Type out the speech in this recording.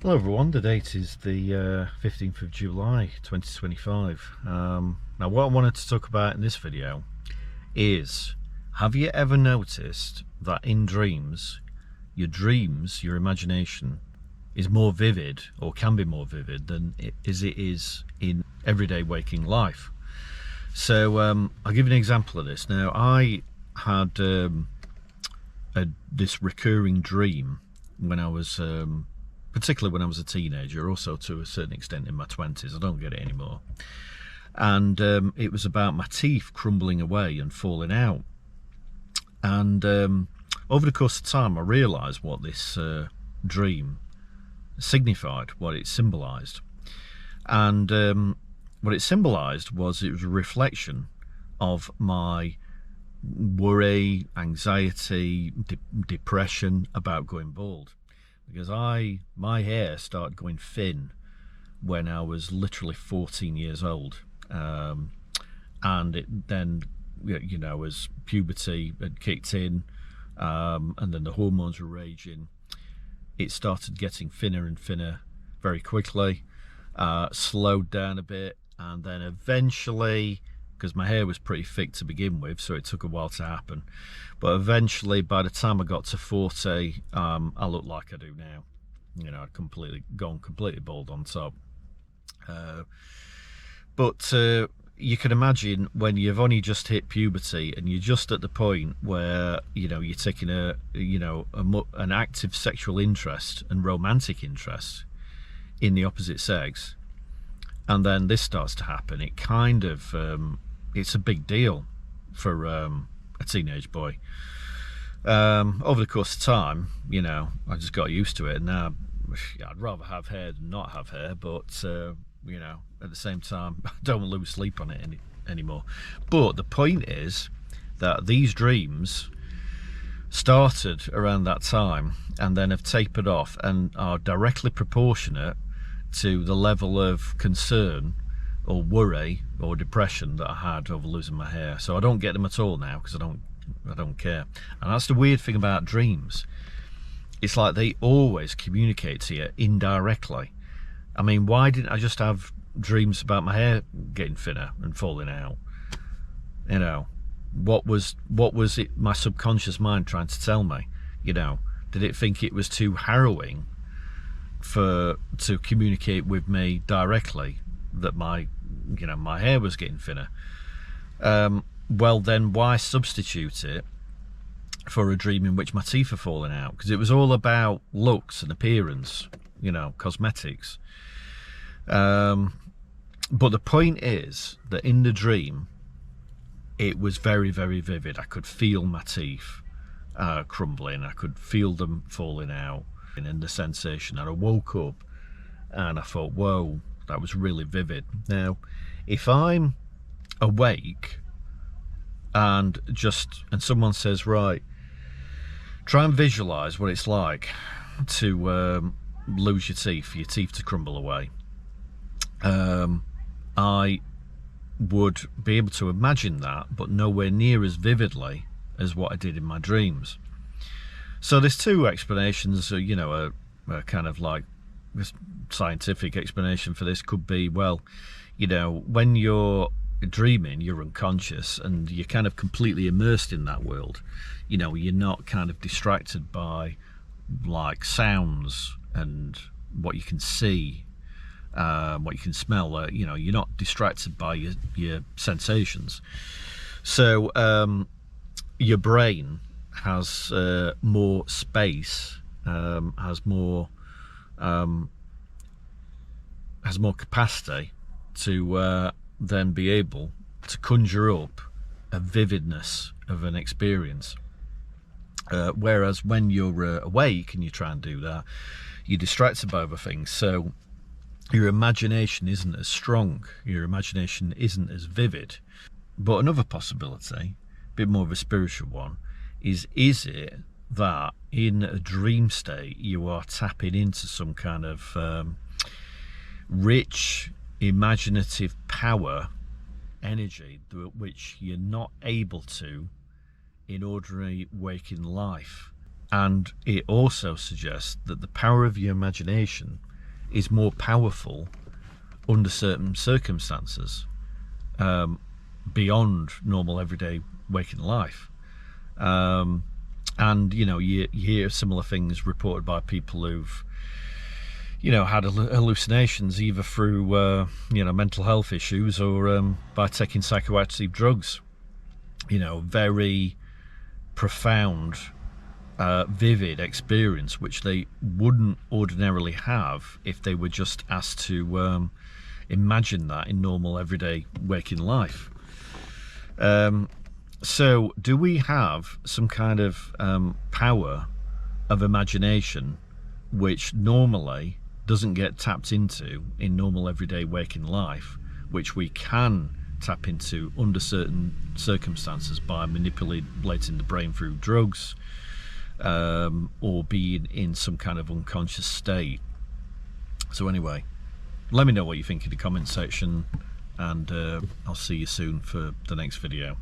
Hello everyone, the date is the 15th of July 2025. Now what I wanted to talk about in this video is, have you ever noticed that in dreams, your imagination is more vivid, or can be more vivid than it is in everyday waking life? So I'll give you an example of this. Now I had this recurring dream when I was particularly when I was a teenager, also to a certain extent in my 20s. I don't get it anymore. And it was about my teeth crumbling away and falling out. And over the course of time, I realised what this dream signified, what it symbolised. And what it symbolised was it was a reflection of my worry, anxiety, depression about going bald. Because my hair started going thin when I was literally 14 years old, and it then, you know, as puberty had kicked in, and then the hormones were raging, it started getting thinner and thinner very quickly, slowed down a bit, and then eventually, because my hair was pretty thick to begin with, so it took a while to happen, but eventually by the time I got to 40, I looked like I do now. You know, I'd gone completely bald on top. But you can imagine when you've only just hit puberty and you're just at the point where, you know, you're taking an active sexual interest and romantic interest in the opposite sex, and then this starts to happen. It kind of it's a big deal for a teenage boy. Over the course of time, you know, I just got used to it, and now I'd rather have hair than not have hair, but you know, at the same time, I don't lose sleep on it anymore. But the point is that these dreams started around that time and then have tapered off and are directly proportionate to the level of concern or worry or depression that I had over losing my hair. So I don't get them at all now, because I don't care. And that's the weird thing about dreams. It's like they always communicate to you indirectly. I mean, why didn't I just have dreams about my hair getting thinner and falling out? You know, what was it my subconscious mind trying to tell me? You know, did it think it was too harrowing to communicate with me directly that my hair was getting thinner? Well, then why substitute it for a dream in which my teeth are falling out? Because it was all about looks and appearance, you know, cosmetics. But the point is that in the dream, it was very, very vivid. I could feel my teeth crumbling. I could feel them falling out, and the sensation. And I woke up and I thought, whoa, that was really vivid. Now, if I'm awake and someone says, right, try and visualize what it's like to lose your teeth, for your teeth to crumble away, I would be able to imagine that, but nowhere near as vividly as what I did in my dreams. So there's two explanations. You know, a kind of like scientific explanation for this could be, well, you know, when you're dreaming, you're unconscious and you're kind of completely immersed in that world. You know, you're not kind of distracted by like sounds and what you can see, what you can smell. You know, you're not distracted by your sensations. So your brain has more space, has more capacity to then be able to conjure up a vividness of an experience. Whereas when you're awake and you try and do that, you're distracted by other things. So your imagination isn't as strong, your imagination isn't as vivid. But another possibility, a bit more of a spiritual one, is it that in a dream state you are tapping into some kind of rich imaginative power, energy, which you're not able to in ordinary waking life. And it also suggests that the power of your imagination is more powerful under certain circumstances, beyond normal everyday waking life. And you know, you hear similar things reported by people who've, you know, had hallucinations either through you know, mental health issues or by taking psychoactive drugs. You know, very profound, vivid experience which they wouldn't ordinarily have if they were just asked to imagine that in normal everyday waking life. So do we have some kind of power of imagination which normally doesn't get tapped into in normal everyday waking life, which we can tap into under certain circumstances by manipulating the brain through drugs, or being in some kind of unconscious state? So anyway, let me know what you think in the comment section, and I'll see you soon for the next video.